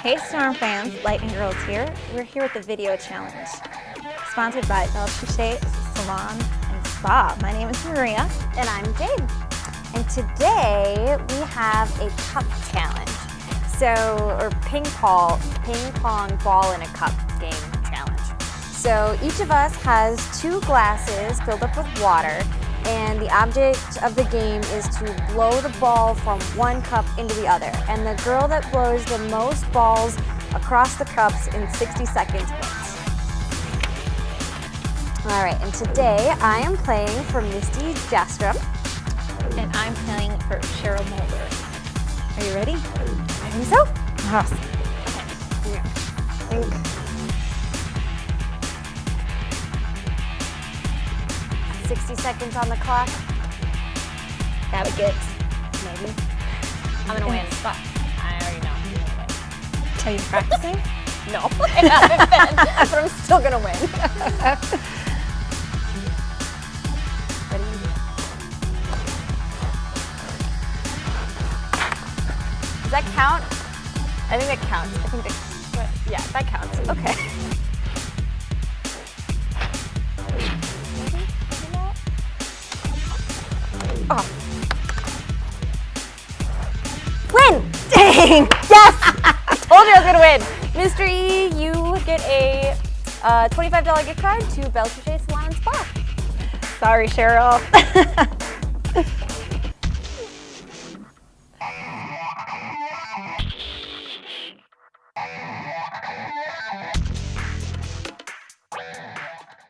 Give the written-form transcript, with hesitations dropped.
Hey Storm fans, Lightning Girls here. We're here with the video challenge, sponsored by El Touche Salon and Spa. My name is Maria. And I'm Jade. And today we have a cup challenge. Or ping pong ball in a cup game challenge. So each of us has 2 glasses filled up with water, and the object of the game is to blow the ball from one cup into the other. And the girl that blows the most balls across the cups in 60 seconds wins. All right, and today I am playing for Misty Jastrom. And I'm playing for Cheryl Mulder. Are you ready? I think so. Awesome. Okay. Yeah. I think 60 seconds on the clock. That would get Maybe. I'm gonna win. But I already know I'm gonna win. Are you practicing? No, I haven't been, but I'm still gonna win. Ready? Does that count? I think that counts. Yeah, that counts. Okay. Oh. Win! Dang! Yes! I told you I was gonna win. Mystery, you get a $25 gift card to Belle Touche Salon and Spa. Sorry, Cheryl.